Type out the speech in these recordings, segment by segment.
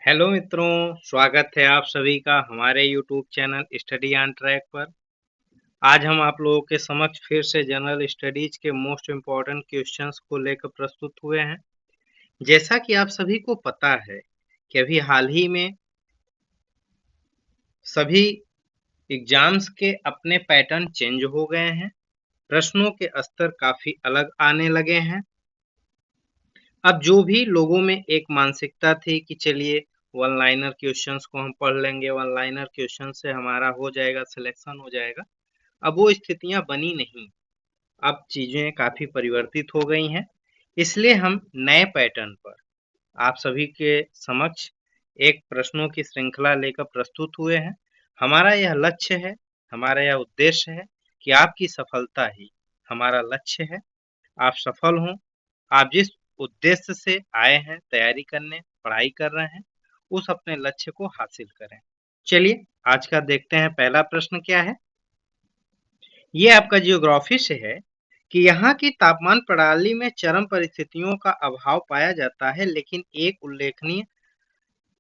Hello मित्रों, स्वागत है आप सभी का हमारे YouTube channel study on track पर। आज हम आप लोगों के समक्ष फिर से जनरल स्टडीज के मोस्ट इम्पोर्टेंट क्वेश्चंस को लेकर प्रस्तुत हुए हैं। जैसा कि आप सभी को पता है कि अभी हाल ही में सभी एग्जाम्स के अपने पैटर्न चेंज हो गए हैं। प्रश्नों के स्तर काफी अलग आने लगे हैं। अब जो भी लोगों में एक मानसिकता थी कि चलिए वन लाइनर क्वेश्चंस को हम पढ़ लेंगे, वन लाइनर क्वेश्चन से हमारा हो जाएगा, सिलेक्शन हो जाएगा, अब वो स्थितियां बनी नहीं। अब चीजें काफी परिवर्तित हो गई हैं। इसलिए हम नए पैटर्न पर आप सभी के समक्ष एक प्रश्नों की श्रृंखला लेकर प्रस्तुत हुए हैं। हमारा यह लक्ष्य है, हमारा यह उद्देश्य है कि आपकी सफलता ही हमारा लक्ष्य है। आप सफल हों, आप जिस उद्देश्य से आए हैं तैयारी करने, पढ़ाई कर रहे हैं, उस अपने लक्ष्य को हासिल करें। चलिए आज का देखते हैं। पहला प्रश्न क्या है? ये आपका जियोग्राफी से है कि यहाँ की तापमान प्रणाली में चरम परिस्थितियों का अभाव पाया जाता है, लेकिन एक उल्लेखनीय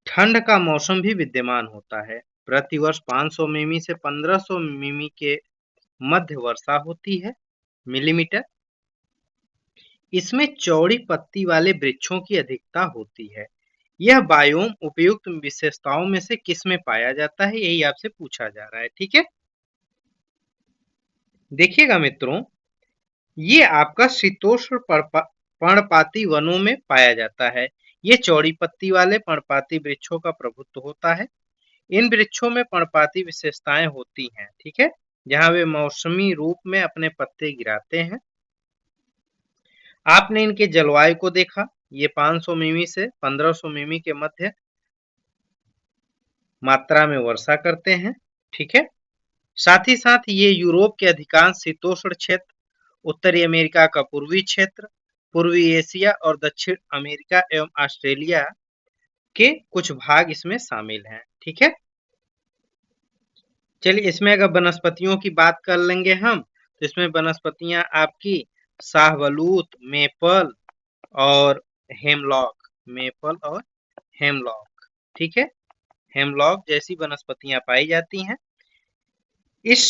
ठंड का मौसम भी विद्यमान होता है। प्रतिवर्ष 500 मिमी से 1500 मिमी के मध्य वर्षा होती है। मिलीमीटर। इसमें चौड़ी पत्ती वाले वृक्षों की अधिकता होती है। यह बायोम उपयुक्त विशेषताओं में से किस में पाया जाता है, यही आपसे पूछा जा रहा है। ठीक है, देखिएगा मित्रों, ये आपका शीतोष्ण पर्णपाती वनों में पाया जाता है। ये चौड़ी पत्ती वाले पर्णपाती वृक्षों का प्रभुत्व होता है। इन वृक्षों में पर्णपाती विशेषताएं होती हैं, ठीक है, जहां वे मौसमी रूप में अपने पत्ते गिराते हैं। आपने इनके जलवायु को देखा, ये 500 मिमी से 1500 मिमी के मध्य मात्रा में वर्षा करते हैं। ठीक है, साथ ही साथ ये यूरोप के अधिकांश शीतोष्ण क्षेत्र, उत्तरी अमेरिका का पूर्वी क्षेत्र, पूर्वी एशिया और दक्षिण अमेरिका एवं ऑस्ट्रेलिया के कुछ भाग इसमें शामिल हैं। ठीक है, चलिए इसमें अगर वनस्पतियों की बात कर लेंगे हम, तो इसमें वनस्पतियां आपकी शाहबलूत, मेपल और हेमलॉक, मेपल और हेमलॉक, ठीक है, हेमलॉक जैसी वनस्पतियां पाई जाती हैं। इस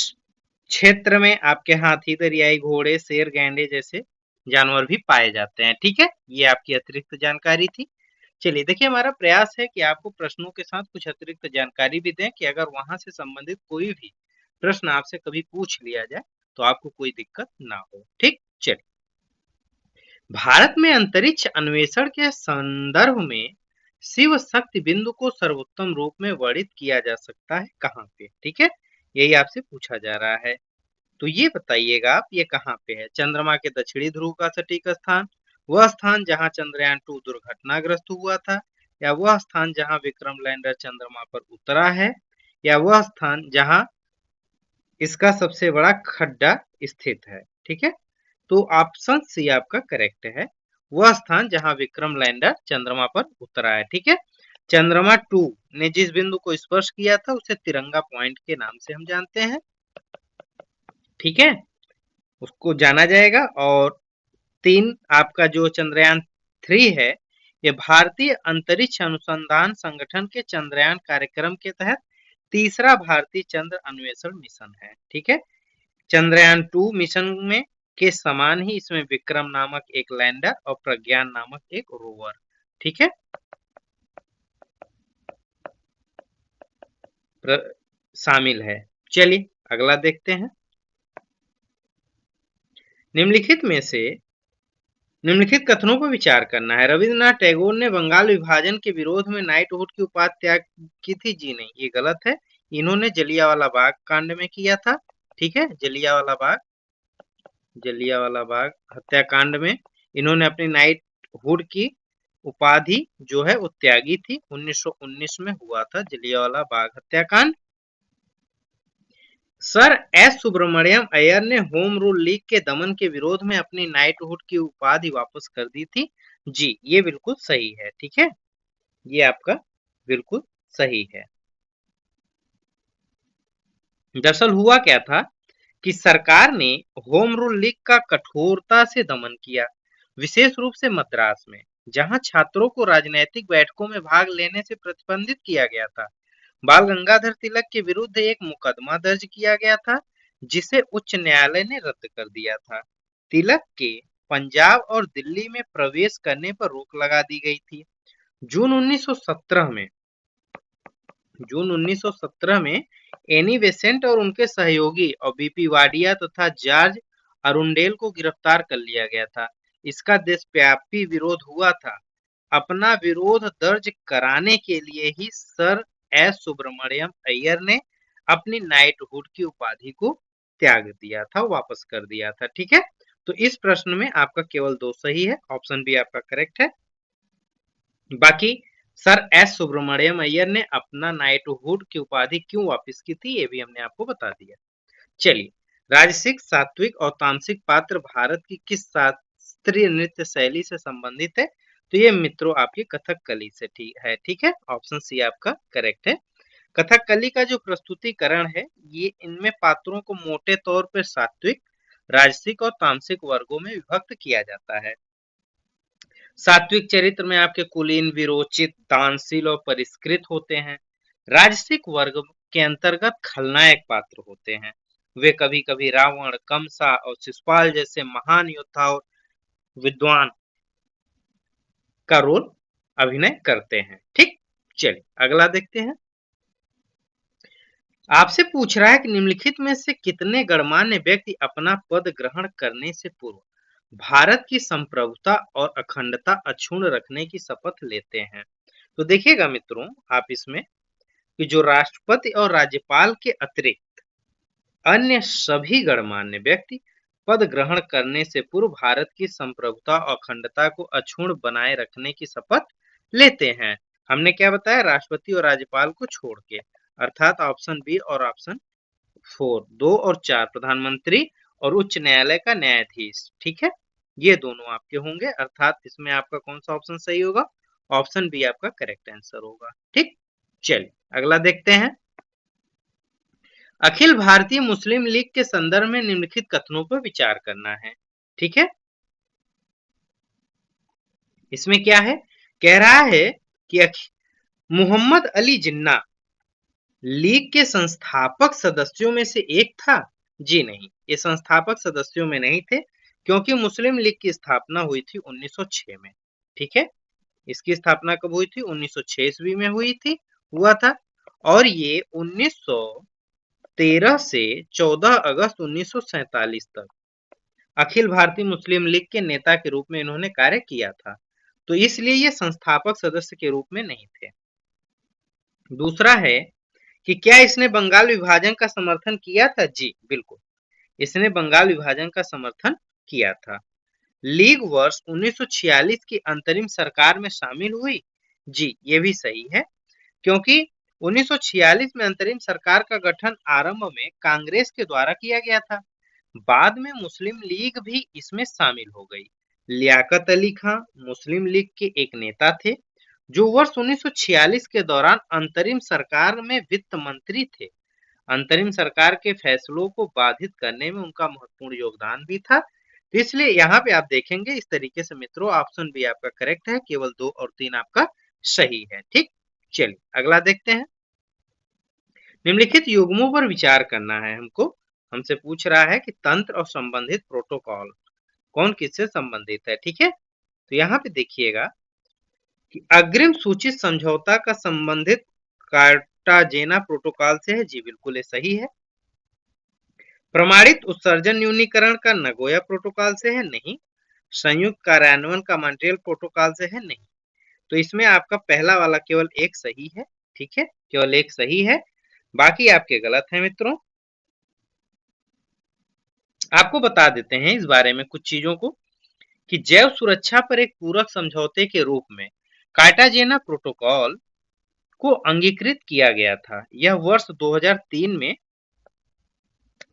क्षेत्र में आपके हाथी, दरियाई घोड़े, शेर, गैंडे जैसे जानवर भी पाए जाते हैं। ठीक है, ये आपकी अतिरिक्त जानकारी थी। चलिए देखिए, हमारा प्रयास है कि आपको प्रश्नों के साथ कुछ अतिरिक्त जानकारी भी दें कि अगर वहां से संबंधित कोई भी प्रश्न आपसे कभी पूछ लिया जाए तो आपको कोई दिक्कत ना हो। ठीक, चलिए, भारत में अंतरिक्ष अन्वेषण के संदर्भ में शिव शक्ति बिंदु को सर्वोत्तम रूप में वर्णित किया जा सकता है कहाँ पे? ठीक है, यही आपसे पूछा जा रहा है। तो ये बताइएगा आप, ये कहाँ पे है? चंद्रमा के दक्षिणी ध्रुव का सटीक स्थान, वह स्थान जहां चंद्रयान 2 दुर्घटनाग्रस्त हुआ था, या वह स्थान जहां विक्रम लैंडर चंद्रमा पर उतरा है, या वह स्थान जहां इसका सबसे बड़ा खड्डा स्थित है? ठीक है, तो ऑप्शन सी आपका करेक्ट है, वह स्थान जहां विक्रम लैंडर चंद्रमा पर उतरा है। ठीक है, चंद्रमा 2 ने जिस बिंदु को स्पर्श किया था उसे तिरंगा पॉइंट के नाम से हम जानते हैं। ठीक है, उसको जाना जाएगा। और 3 आपका जो चंद्रयान 3 है, ये भारतीय अंतरिक्ष अनुसंधान संगठन के चंद्रयान कार्यक्रम के तहत तीसरा भारतीय चंद्र अन्वेषण मिशन है। ठीक है, चंद्रयान 2 मिशन में के समान ही इसमें विक्रम नामक एक लैंडर और प्रज्ञान नामक एक रोवर, ठीक है, शामिल है। चलिए अगला देखते हैं। निम्नलिखित में से निम्नलिखित कथनों पर विचार करना है। रविन्द्रनाथ टैगोर ने बंगाल विभाजन के विरोध में नाइटहुड की उपाधि त्याग की थी? जी नहीं, ये गलत है। इन्होंने जलियांवाला बाग कांड में किया था। ठीक है, जलियांवाला बाग हत्याकांड में इन्होंने अपनी नाइटहुड की उपाधि जो है वो त्यागी थी। 1919 में हुआ था जलियांवाला बाग हत्याकांड। सर एस सुब्रमण्यम अय्यर ने होम रूल लीग के दमन के विरोध में अपनी नाइटहुड की उपाधि वापस कर दी थी। जी, ये बिल्कुल सही है। ठीक है, ये आपका बिल्कुल सही है। दरअसल हुआ क्या था कि सरकार ने होम रूल लीग का कठोरता से दमन किया, विशेष रूप से मद्रास में। जहां छात्रों को राजनैतिक बैठकों में भाग लेने से प्रतिबंधित किया गया था। बाल गंगाधर तिलक के विरुद्ध एक मुकदमा दर्ज किया गया था, जिसे उच्च न्यायालय ने रद्द कर दिया था। तिलक के पंजाब और दिल्ली में प्रवेश करने पर रोक लगा दी गई थी। जून 1917 में जून 1917 में एनी बेसेंट और उनके सहयोगी और बीपी वाडिया तथा जॉर्ज अरुंडेल को गिरफ्तार कर लिया गया था। इसका देशव्यापी विरोध हुआ था। अपना विरोध दर्ज कराने के लिए ही सर एस सुब्रमण्यम अय्यर ने अपनी नाइटहुड की उपाधि को त्याग दिया था, वापस कर दिया था। ठीक है, तो इस प्रश्न में आपका केवल 2 सही है, ऑप्शन बी आपका करेक्ट है। बाकी सर एस सुब्रमण्यम अय्यर ने अपना नाइटहुड की उपाधि क्यों वापस की थी, ये भी हमने आपको बता दिया। चलिए, राजसिक, सात्विक और तामसिक पात्र भारत की किस शास्त्रीय नृत्य शैली से संबंधित है? तो ये मित्रों आपकी कथकली से ठीक है, ऑप्शन सी आपका करेक्ट है। कथकली का जो प्रस्तुतिकरण है, ये इनमें पात्रों को मोटे तौर पर सात्विक, राजसिक और तामसिक वर्गों में विभक्त किया जाता है। सात्विक चरित्र में आपके कुलीन, विरोचित, दानशील और परिष्कृत होते हैं। राजसिक वर्ग के अंतर्गत खलनायक पात्र होते हैं। वे कभी कभी रावण, कंसा और शिशुपाल जैसे महान योद्धा और विद्वान का रोल अभिनय करते हैं। ठीक, चलिए अगला देखते हैं। आपसे पूछ रहा है कि निम्नलिखित में से कितने गणमान्य व्यक्ति अपना पद ग्रहण करने से पूर्व भारत की संप्रभुता और अखंडता अक्षुण्ण रखने की शपथ लेते हैं? तो देखिएगा मित्रों, आप इसमें कि जो राष्ट्रपति और राज्यपाल के अतिरिक्त अन्य सभी गणमान्य व्यक्ति पद ग्रहण करने से पूर्व भारत की संप्रभुता और अखंडता को अक्षुण्ण बनाए रखने की शपथ लेते हैं। हमने क्या बताया, राष्ट्रपति और राज्यपाल को छोड़ के, अर्थात ऑप्शन बी और ऑप्शन 4, 2 और 4 प्रधानमंत्री और उच्च न्यायालय का न्यायाधीश। ठीक है, ये दोनों आपके होंगे, अर्थात इसमें आपका कौन सा ऑप्शन सही होगा? ऑप्शन बी आपका करेक्ट आंसर होगा। ठीक, चलिए अगला देखते हैं। अखिल भारतीय मुस्लिम लीग के संदर्भ में निम्नलिखित कथनों पर विचार करना है। ठीक है, इसमें क्या है, कह रहा है कि मोहम्मद अली जिन्ना लीग के संस्थापक सदस्यों में से एक था? जी नहीं, ये संस्थापक सदस्यों में नहीं थे, क्योंकि मुस्लिम लीग की स्थापना हुई थी 1906 में। ठीक है, इसकी स्थापना कब हुई थी? 1906 ईस्वी में हुआ था, और ये 1913 से 14 अगस्त 1947 तक अखिल भारतीय मुस्लिम लीग के नेता के रूप में इन्होंने कार्य किया था, तो इसलिए ये संस्थापक सदस्य के रूप में नहीं थे। दूसरा है कि क्या इसने बंगाल विभाजन का समर्थन किया था? जी बिल्कुल, इसने बंगाल विभाजन का समर्थन किया था। लीग वर्ष 1946 की अंतरिम सरकार में शामिल हुई? जी, ये भी सही है, क्योंकि 1946 में अंतरिम सरकार का गठन आरंभ में कांग्रेस के द्वारा किया गया था। बाद में मुस्लिम लीग भी इसमें शामिल हो गई। लियाकत अली खां मुस्लिम लीग के एक नेता थे, जो वर्ष 1946 के दौरान अंतरिम सरकार में वित्त मंत्री थे। अंतरिम सरकार के फैसलों को बाधित करने में उनका महत्वपूर्ण योगदान भी था। तो इसलिए यहाँ पे आप देखेंगे इस तरीके से मित्रों, ऑप्शन बी आपका करेक्ट है, केवल 2 और 3 आपका सही है। ठीक, चलिए अगला देखते हैं। निम्नलिखित युग्मों पर विचार करना है हमको। हमसे पूछ रहा है कि तंत्र और संबंधित प्रोटोकॉल कौन किससे संबंधित है। ठीक है, तो यहाँ पे देखिएगा कि अग्रिम सूचित समझौता का संबंधित कार्टाजेना प्रोटोकॉल से है। जी बिल्कुल ये सही है। प्रमाणित उत्सर्जन न्यूनीकरण का नगोया प्रोटोकॉल से है? नहीं। संयुक्त कार्यान्वयन का मॉन्ट्रियल प्रोटोकॉल से है? नहीं। तो इसमें आपका पहला वाला केवल एक सही है। ठीक है, केवल एक सही है, बाकी आपके गलत है मित्रों। आपको बता देते हैं इस बारे में कुछ चीजों को कि जैव सुरक्षा पर एक पूरक समझौते के रूप में कार्टाजेना प्रोटोकॉल को अंगीकृत किया गया था। यह वर्ष 2003 में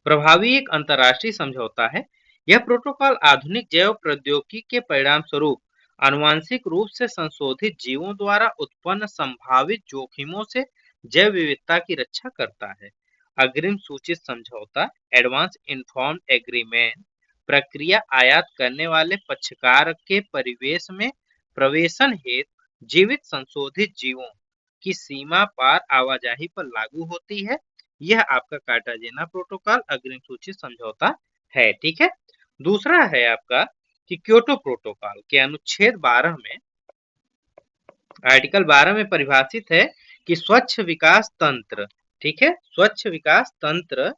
प्रभावी एक अंतर्राष्ट्रीय समझौता है। यह प्रोटोकॉल आधुनिक जैव प्रौद्योगिकी के परिणाम स्वरूप आनुवांशिक रूप से संशोधित जीवों द्वारा उत्पन्न संभावित जोखिमों से जैव विविधता की रक्षा करता है। अग्रिम सूचित समझौता एडवांस इन्फॉर्म्ड एग्रीमेंट प्रक्रिया आयात करने वाले पक्षकार के परिवेश में प्रवेशन हेतु जीवित संशोधित जीवों की सीमा पार आवाजाही पर लागू होती है। यह आपका कार्टाजेना प्रोटोकॉल अग्रिम सूचित समझौता है। ठीक है। दूसरा है आपका कि क्योटो प्रोटोकॉल के अनुच्छेद 12 में, आर्टिकल 12 में परिभाषित है कि स्वच्छ विकास तंत्र, ठीक है, स्वच्छ विकास तंत्र,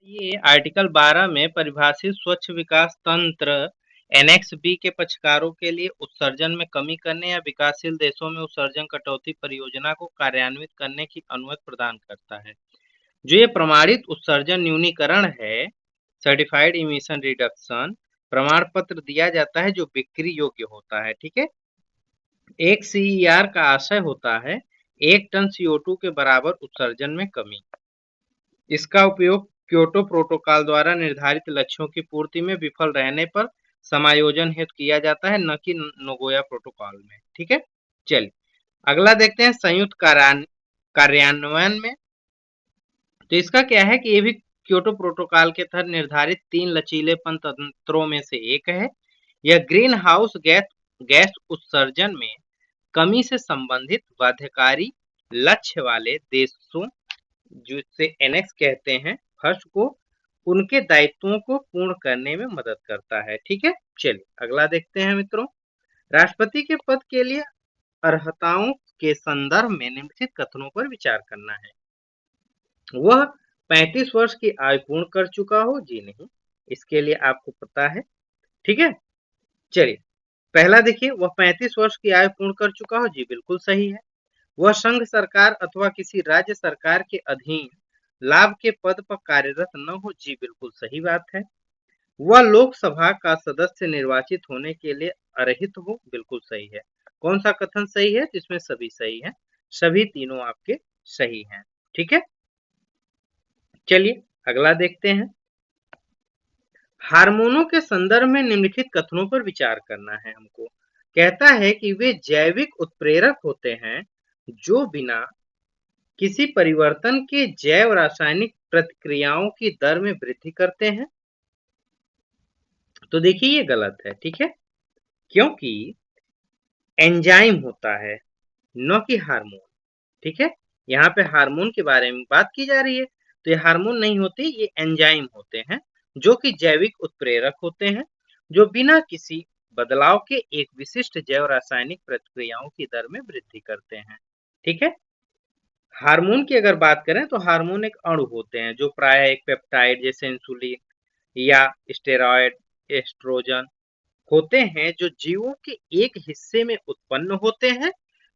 ये आर्टिकल 12 में परिभाषित स्वच्छ विकास तंत्र एनेक्स बी के पक्षकारों के लिए उत्सर्जन में कमी करने या विकासशील देशों में उत्सर्जन कटौती परियोजना को कार्यान्वित करने की अनुमति प्रदान करता है। जो ये प्रमाणित उत्सर्जन न्यूनीकरण है, सर्टिफाइड इमिशन रिडक्शन, प्रमाण पत्र दिया जाता है जो बिक्री योग्य होता है। ठीक है। एक CER का आशय होता है 1 टन CO2 के बराबर उत्सर्जन में कमी। इसका उपयोग क्योटो प्रोटोकॉल द्वारा निर्धारित लक्ष्यों की पूर्ति में विफल रहने पर समायोजन हेतु किया जाता है, न कि नगोया प्रोटोकॉल में। ठीक है। चलिए अगला देखते हैं संयुक्त कार्यान्वयन में। तो इसका क्या है कि ये भी क्योटो प्रोटोकॉल के तहत निर्धारित 3 लचीलेपन तंत्रों में से एक है। यह ग्रीन हाउस गैस उत्सर्जन में कमी से संबंधित बाध्यकारी लक्ष्य वाले देशों, जिसे एनेक्स कहते हैं, फर्स्ट को उनके दायित्वों को पूर्ण करने में मदद करता है। ठीक है। चलिए अगला देखते हैं मित्रों। राष्ट्रपति के पद के लिए अर्हताओं के संदर्भ में निम्नलिखित कथनों पर विचार करना है। वह 35 वर्ष की आयु पूर्ण कर चुका हो? जी नहीं, इसके लिए आपको पता है। ठीक है। चलिए पहला देखिए, वह 35 वर्ष की आयु पूर्ण कर चुका हो? जी बिल्कुल सही है। वह संघ सरकार अथवा किसी राज्य सरकार के अधीन लाभ के पद पर कार्यरत न हो? जी बिल्कुल सही बात है। वह लोकसभा का सदस्य निर्वाचित होने के लिए अर्हित हो? बिल्कुल सही है। कौन सा कथन सही है? जिसमें सभी सही है, सभी तीनों आपके सही हैं। ठीक है। चलिए अगला देखते हैं। हार्मोनों के संदर्भ में निम्नलिखित कथनों पर विचार करना है हमको। कहता है कि वे जैविक उत्प्रेरक होते हैं जो बिना किसी परिवर्तन के जैव रासायनिक प्रतिक्रियाओं की दर में वृद्धि करते हैं। तो देखिए ये गलत है। ठीक है। क्योंकि एंजाइम होता है, न कि हार्मोन। ठीक है। यहाँ पे हार्मोन के बारे में बात की जा रही है, तो ये हार्मोन नहीं होते, ये एंजाइम होते हैं जो कि जैविक उत्प्रेरक होते हैं, जो बिना किसी बदलाव के एक विशिष्ट जैव रासायनिक प्रतिक्रियाओं की दर में वृद्धि करते हैं। ठीक है। हार्मोन की अगर बात करें तो हार्मोन एक अणु होते हैं जो प्राय एक पेप्टाइड जैसे इंसुलिन या स्टेरॉयड, एस्ट्रोजन होते हैं, जो जीवों के एक हिस्से में उत्पन्न होते हैं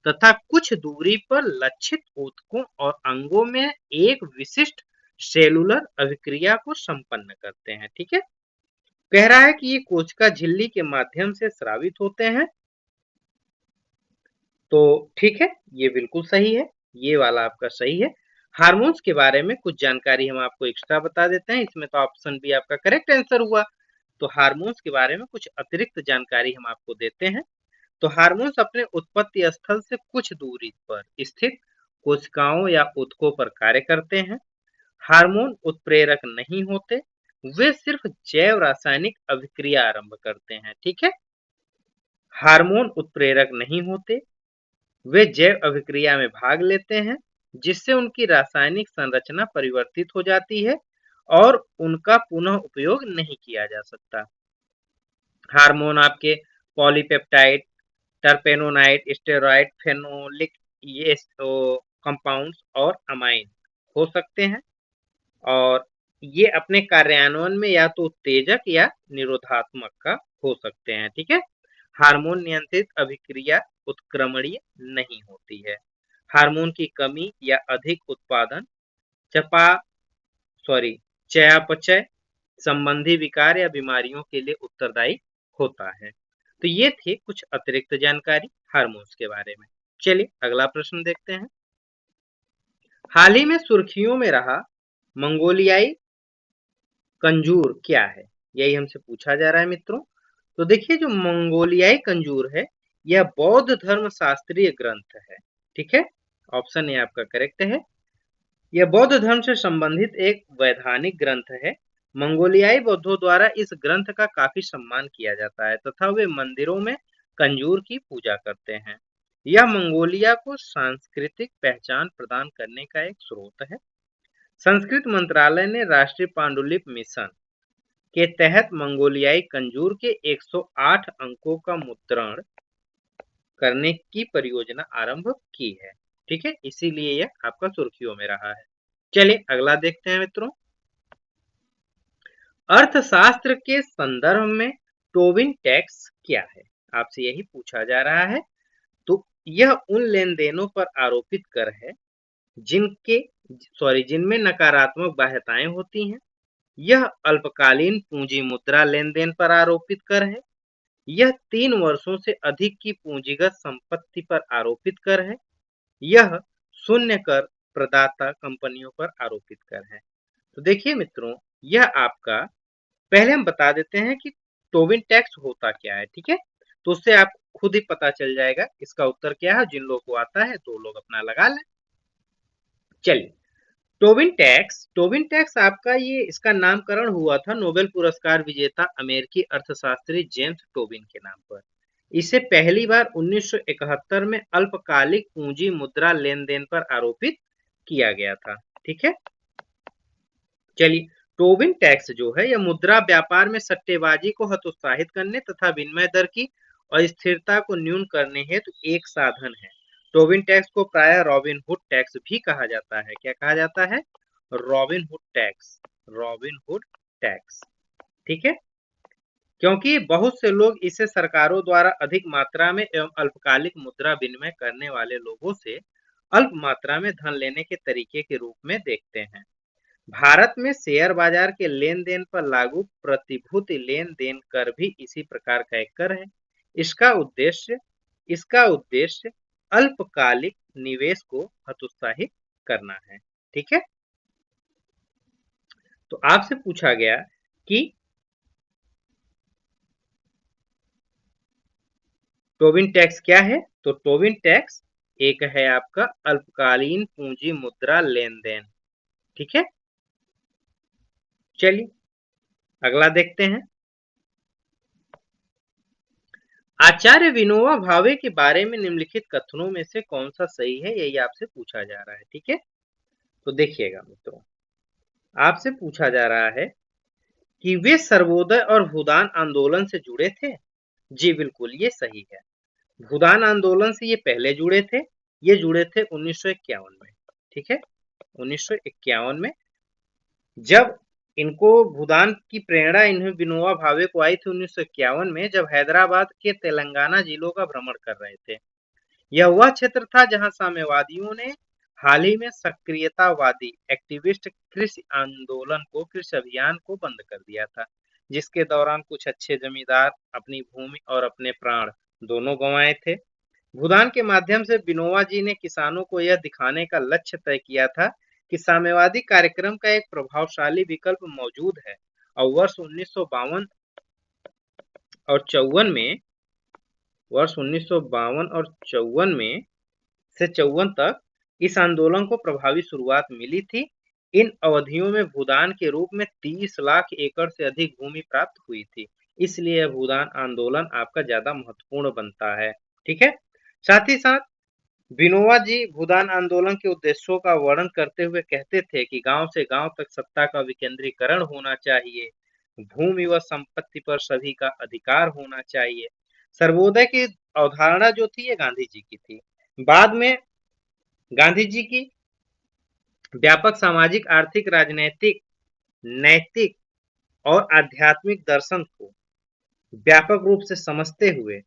तथा कुछ दूरी पर लक्षित ऊतकों और अंगों में एक विशिष्ट सेलुलर अभिक्रिया को संपन्न करते हैं। ठीक है। कह रहा है कि ये कोशिका झिल्ली के माध्यम से स्रावित होते हैं। तो ठीक है, ये बिल्कुल सही है, ये वाला आपका सही है। हार्मोन्स के बारे में कुछ जानकारी हम आपको एक्स्ट्रा बता देते हैं। इसमें तो ऑप्शन बी आपका करेक्ट आंसर हुआ। तो हार्मोन्स के बारे में कुछ अतिरिक्त जानकारी हम आपको देते हैं। तो हार्मोन्स अपने उत्पत्ति स्थल से कुछ दूरी पर स्थित कोशिकाओं या ऊतकों पर कार्य करते हैं। हार्मोन उत्प्रेरक नहीं होते, वे सिर्फ जैव रासायनिक अभिक्रिया आरंभ करते हैं। ठीक है। हार्मोन उत्प्रेरक नहीं होते, वे जैव अभिक्रिया में भाग लेते हैं जिससे उनकी रासायनिक संरचना परिवर्तित हो जाती है और उनका पुनः उपयोग नहीं किया जा सकता। हार्मोन आपके पॉलीपेप्टाइड, टर्पेनोनाइड, स्टेरॉयड, फेनोलिक ये कंपाउंड्स और अमाइन हो सकते हैं, और ये अपने कार्यान्वयन में या तो उत्तेजक या निरोधात्मक का हो सकते हैं। ठीक है। हार्मोन नियंत्रित अभिक्रिया उत्क्रमणीय नहीं होती है। हार्मोन की कमी या अधिक उत्पादन चपा चयापचय संबंधी विकार या बीमारियों के लिए उत्तरदायी होता है। तो ये थी कुछ अतिरिक्त जानकारी हार्मोन्स के बारे में। चलिए अगला प्रश्न देखते हैं। हाल ही में सुर्खियों में रहा मंगोलियाई कंजूर क्या है? यही हमसे पूछा जा रहा है मित्रों। तो देखिए जो मंगोलियाई कंजूर है यह बौद्ध धर्म शास्त्रीय ग्रंथ है। ठीक है। ऑप्शन ए आपका करेक्ट है। यह बौद्ध धर्म से संबंधित एक वैधानिक ग्रंथ है। मंगोलियाई बौद्धों द्वारा इस ग्रंथ का काफी सम्मान किया जाता है तथा वे मंदिरों में कंजूर की पूजा करते हैं। यह मंगोलिया को सांस्कृतिक पहचान प्रदान करने का एक स्रोत है। संस्कृत मंत्रालय ने राष्ट्रीय पांडुलिपि मिशन के तहत मंगोलियाई कंजूर के 108 अंकों का मुद्रण करने की परियोजना आरंभ की है। ठीक है, इसीलिए यह आपका सुर्खियों में रहा है। चलिए अगला देखते हैं मित्रों। अर्थशास्त्र के संदर्भ में टोबिन टैक्स क्या है, आपसे यही पूछा जा रहा है। तो यह उन लेन देनों पर आरोपित कर है जिनमें नकारात्मक बाध्यताएं होती हैं। यह अल्पकालीन पूंजी मुद्रा लेन देन पर आरोपित कर है। यह 3 वर्षों से अधिक की पूंजीगत संपत्ति पर आरोपित कर है। यह शून्य कर प्रदाता कंपनियों पर आरोपित कर है। तो देखिए मित्रों, यह आपका पहले हम बता देते हैं कि टोबिन टैक्स होता क्या है। ठीक है, तो उससे आप खुद ही पता चल जाएगा इसका उत्तर क्या है। जिन लोगों को आता है तो लोग अपना लगा लें। चलिए, टोबिन टैक्स आपका इसका नामकरण हुआ था नोबेल पुरस्कार विजेता अमेरिकी अर्थशास्त्री जेम्स टोबिन के नाम पर। इसे पहली बार 1971 में अल्पकालिक पूंजी मुद्रा लेन देन पर आरोपित किया गया था। ठीक है, चलिए, टोबिन टैक्स जो है यह मुद्रा व्यापार में सट्टेबाजी को हतोत्साहित करने तथा विनिमय दर की अस्थिरता को न्यून करने हेतु एक साधन है। टोबिन टैक्स को प्रायः रॉबिन हुड टैक्स भी कहा जाता है। क्या कहा जाता है? Robin hood tax. Robin hood tax. ठीक है, क्योंकि बहुत से लोग इसे सरकारों द्वारा अधिक मात्रा में एवं अल्पकालिक मुद्रा विनिमय करने वाले लोगों से अल्प मात्रा में धन लेने के तरीके के रूप में देखते हैं। भारत में शेयर बाजार के लेन देन पर लागू प्रतिभूति लेन देन कर भी इसी प्रकार का एक कर है। इसका उद्देश्य अल्पकालिक निवेश को हतोत्साहित करना है। ठीक है, तो आपसे पूछा गया कि टोबिन टैक्स क्या है। तो टोबिन टैक्स एक है आपका अल्पकालीन पूंजी मुद्रा लेन देन। ठीक है, चलिए अगला देखते हैं। आचार्य विनोबा भावे के बारे में निम्नलिखित कथनों में से कौन सा सही है, यही आपसे पूछा जा रहा है। ठीक है, तो देखिएगा मित्रों, आपसे पूछा जा रहा है कि वे सर्वोदय और भूदान आंदोलन से जुड़े थे। जी बिल्कुल, ये सही है। भूदान आंदोलन से ये पहले जुड़े थे। ये जुड़े थे 1951 में। ठीक है, 1951 में जब इनको भूदान की प्रेरणा इन्हें विनोबा भावे को आई थी 1951 में, जब हैदराबाद के तेलंगाना जिलों का भ्रमण कर रहे थे। यह वह क्षेत्र था जहां साम्यवादियों ने हाल ही में सक्रियतावादी एक्टिविस्ट कृषि अभियान को बंद कर दिया था, जिसके दौरान कुछ अच्छे जमींदार अपनी भूमि और अपने प्राण दोनों गंवाए थे। भूदान के माध्यम से विनोबा जी ने किसानों को यह दिखाने का लक्ष्य तय किया था कि साम्यवादी कार्यक्रम का एक प्रभावशाली विकल्प मौजूद है, और वर्ष 1952 और 54 में वर्ष 1952 और 54 में से 54 तक इस आंदोलन को प्रभावी शुरुआत मिली थी। इन अवधियों में भूदान के रूप में 30 लाख एकड़ से अधिक भूमि प्राप्त हुई थी। इसलिए यह भूदान आंदोलन आपका ज्यादा महत्वपूर्ण बनता है। ठीक है, साथ ही साथ विनोबा जी भूदान आंदोलन के उद्देश्यों का वर्णन करते हुए कहते थे कि गांव से गांव तक सत्ता का विकेंद्रीकरण होना चाहिए, भूमि व संपत्ति पर सभी का अधिकार होना चाहिए। सर्वोदय की अवधारणा जो थी ये गांधी जी की थी। बाद में गांधी जी की व्यापक सामाजिक, आर्थिक, राजनैतिक, नैतिक और आध्यात्मिक दर्शन को व्यापक रूप से समझते हुए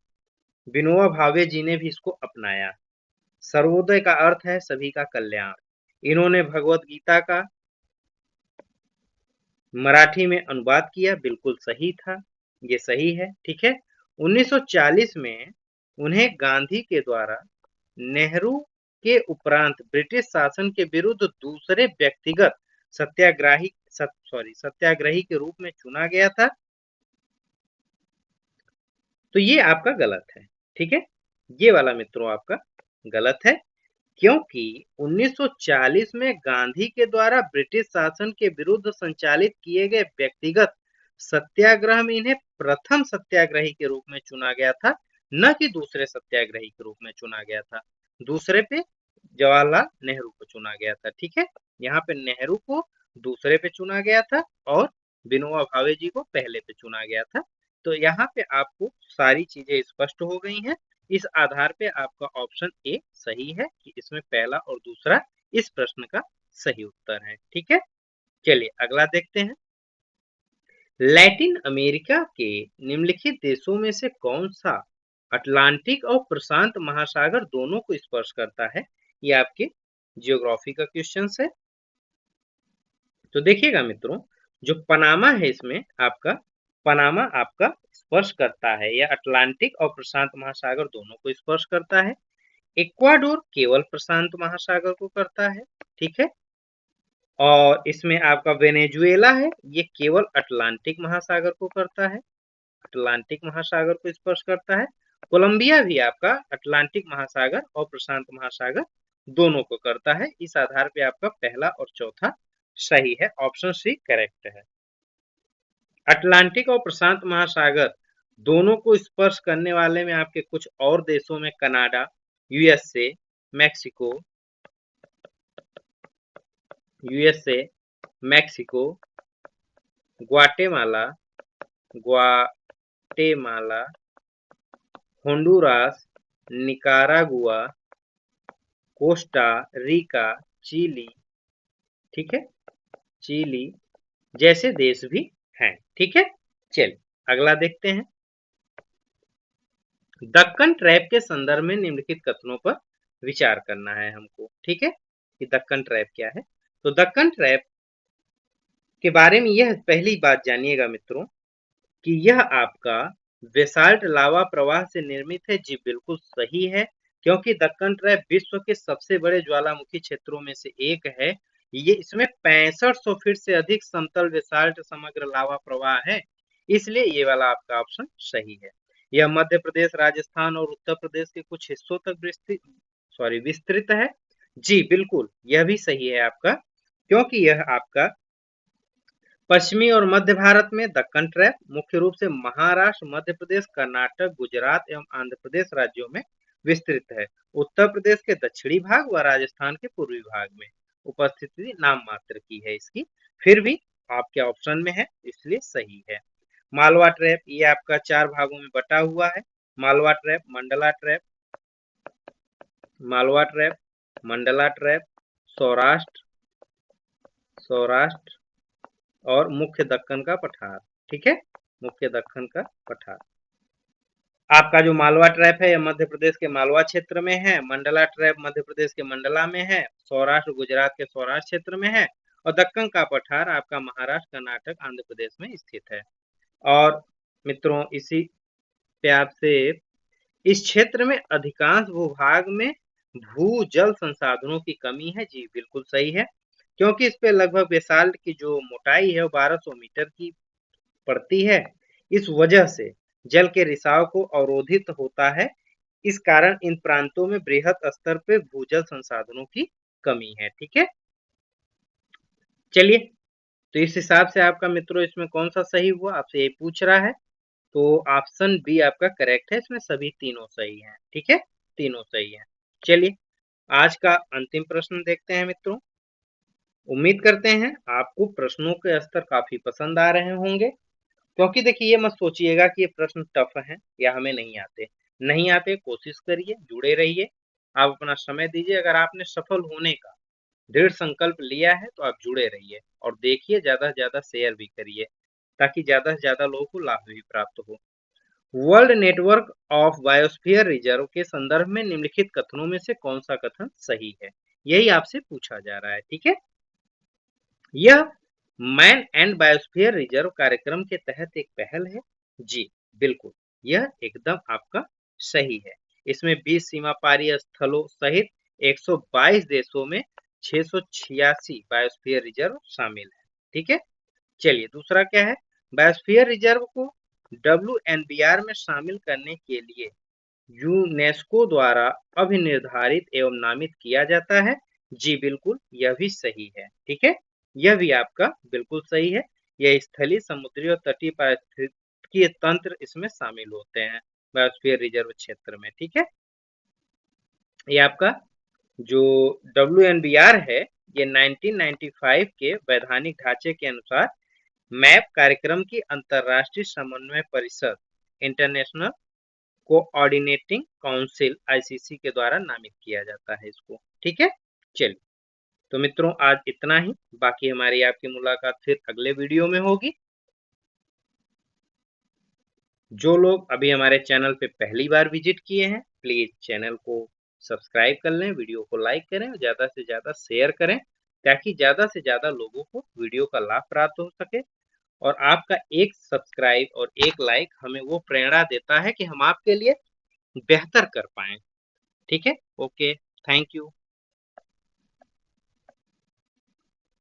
विनोबा भावे जी ने भी इसको अपनाया। सर्वोदय का अर्थ है सभी का कल्याण। इन्होंने भगवत गीता का मराठी में अनुवाद किया, बिल्कुल सही था, ये सही है। ठीक है, 1940 में उन्हें गांधी के द्वारा नेहरू के उपरांत ब्रिटिश शासन के विरुद्ध दूसरे व्यक्तिगत सत्याग्रही के रूप में चुना गया था। तो ये आपका गलत है। ठीक है, ये वाला मित्रों आपका गलत है, क्योंकि 1940 में गांधी के द्वारा ब्रिटिश शासन के विरुद्ध संचालित किए गए व्यक्तिगत सत्याग्रह में इन्हें प्रथम सत्याग्रही के रूप में चुना गया था, न कि दूसरे सत्याग्रही के रूप में चुना गया था। दूसरे पे जवाहरलाल नेहरू को चुना गया था। ठीक है, यहाँ पे नेहरू को दूसरे पे चुना गया था और विनोबा भावे जी को पहले पे चुना गया था। तो यहाँ पे आपको सारी चीजें स्पष्ट हो गई हैं। इस आधार पे आपका ऑप्शन ए सही है कि इसमें पहला और दूसरा इस प्रश्न का सही उत्तर है। ठीक है, चलिए अगला देखते हैं। लैटिन अमेरिका के निम्नलिखित देशों में से कौन सा अटलांटिक और प्रशांत महासागर दोनों को स्पर्श करता है? ये आपके जियोग्राफी का क्वेश्चन है। तो देखिएगा मित्रों, जो पनामा है इसमें आपका पनामा आपका स्पर्श करता है, यह अटलांटिक और प्रशांत महासागर दोनों को स्पर्श करता है। इक्वाडोर केवल प्रशांत महासागर को करता है। ठीक है, और इसमें आपका वेनेजुएला है, ये केवल अटलांटिक महासागर को करता है, अटलांटिक महासागर को स्पर्श करता है। कोलंबिया भी आपका अटलांटिक महासागर और प्रशांत महासागर दोनों को करता है। इस आधार पे आपका पहला और चौथा सही है, ऑप्शन सी करेक्ट है। अटलांटिक और प्रशांत महासागर दोनों को स्पर्श करने वाले में आपके कुछ और देशों में Canada, USA, Mexico, Guatemala, Honduras, Nicaragua, Costa Rica, Chile, ठीक है, चिली जैसे देश भी हैं। ठीक है, चलिए अगला देखते हैं। दक्कन ट्रैप के संदर्भ में निम्नलिखित कथनों पर विचार करना है हमको। ठीक है, कि दक्कन ट्रैप क्या है। तो दक्कन ट्रैप के बारे में यह पहली बात जानिएगा मित्रों कि यह आपका बेसाल्ट लावा प्रवाह से निर्मित है। जी बिल्कुल सही है, क्योंकि दक्कन ट्रैप विश्व के सबसे बड़े ज्वालामुखी क्षेत्रों में से एक है। ये इसमें 6500 फीट से अधिक समतल बेसाल्ट समग्र लावा प्रवाह है, इसलिए ये वाला आपका ऑप्शन सही है। यह मध्य प्रदेश, राजस्थान और उत्तर प्रदेश के कुछ हिस्सों तक विस्तृत है। जी बिल्कुल, यह भी सही है आपका, क्योंकि यह आपका पश्चिमी और मध्य भारत में दक्कन ट्रैप मुख्य रूप से महाराष्ट्र, मध्य प्रदेश, कर्नाटक, गुजरात एवं आंध्र प्रदेश राज्यों में विस्तृत है। उत्तर प्रदेश के दक्षिणी भाग व राजस्थान के पूर्वी भाग में उपस्थिति नाम मात्र की है इसकी, फिर भी आपके ऑप्शन में है, इसलिए सही है। मालवा ट्रैप ये आपका 4 भागों में बटा हुआ है। Malwa trap, Mandla trap, Malwa trap, Mandla trap, Saurashtra और मुख्य दक्कन का पठार। ठीक है, मुख्य दक्कन का पठार। आपका जो मालवा ट्रैप है यह मध्य प्रदेश के मालवा क्षेत्र में है। मंडला ट्रैप मध्य प्रदेश के मंडला में है। सौराष्ट्र गुजरात के सौराष्ट्र क्षेत्र में है और दक्कन का पठार आपका महाराष्ट्र, कर्नाटक, आंध्र प्रदेश में स्थित है। और मित्रों इसी पे आपसे इस क्षेत्र में अधिकांश भूभाग में भूजल संसाधनों की कमी है। जी बिल्कुल सही है, क्योंकि इस पे लगभग बेसाल्ट की जो मोटाई है वो 1200 मीटर की पड़ती है। इस वजह से जल के रिसाव को अवरोधित होता है। इस कारण इन प्रांतों में बृहद स्तर पे भूजल संसाधनों की कमी है। ठीक है, चलिए तो इस हिसाब से आपका मित्रों इसमें कौन सा सही हुआ, आपसे ये पूछ रहा है। तो ऑप्शन बी आपका करेक्ट है, इसमें सभी तीनों सही हैं। ठीक है, तीनों सही हैं। चलिए आज का अंतिम प्रश्न देखते हैं मित्रों। उम्मीद करते हैं आपको प्रश्नों के स्तर काफी पसंद आ रहे होंगे, क्योंकि देखिए ये मत सोचिएगा कि ये प्रश्न टफ हैं या हमें नहीं आते, कोशिश करिए, जुड़े रहिए, आप अपना समय दीजिए। अगर आपने सफल होने का दृढ़ संकल्प लिया है तो आप जुड़े रहिए और देखिए, ज्यादा से ज्यादा शेयर भी करिए ताकि ज्यादा से ज्यादा लोगों को लाभ भी प्राप्त हो। World network of biosphere reserve के संदर्भ में निम्नलिखित कथनों में से कौन सा कथन सही है, यही आपसे पूछा जा रहा है। ठीक है, यह मैन एंड बायोस्फीयर रिजर्व कार्यक्रम के तहत एक पहल है। जी बिल्कुल, यह एकदम आपका सही है। इसमें 20 सीमा पारी स्थलों सहित 122 देशों में 686 बायोस्फीयर रिजर्व शामिल है। ठीक है, चलिए दूसरा क्या है। बायोस्फीयर रिजर्व को WNBR में शामिल करने के लिए यूनेस्को द्वारा अभिनिर्धारित एवं नामित किया जाता है। जी बिल्कुल, यह भी सही है। ठीक है, यह भी आपका बिल्कुल सही है। यह स्थलीय, समुद्री और तटीय पारिस्थितिकीय तंत्र इसमें शामिल होते हैं। बायोस्फीयर रिजर्व क्षेत्र में। ठीक है, ये आपका जो WNBR है ये 1995 के वैधानिक ढांचे के अनुसार मैप कार्यक्रम की अंतरराष्ट्रीय समन्वय परिषद इंटरनेशनल कोऑर्डिनेटिंग काउंसिल ICC के द्वारा नामित किया जाता है इसको। ठीक है, चलिए तो मित्रों आज इतना ही, बाकी हमारी आपकी मुलाकात फिर अगले वीडियो में होगी। जो लोग अभी हमारे चैनल पे पहली बार विजिट किए हैं प्लीज चैनल को सब्सक्राइब कर लें, वीडियो को लाइक करें और ज्यादा से ज्यादा शेयर करें ताकि ज्यादा से ज्यादा लोगों को वीडियो का लाभ प्राप्त हो सके। और आपका एक सब्सक्राइब और एक लाइक हमें वो प्रेरणा देता है कि हम आपके लिए बेहतर कर पाए। ठीक है, ओके, थैंक यू।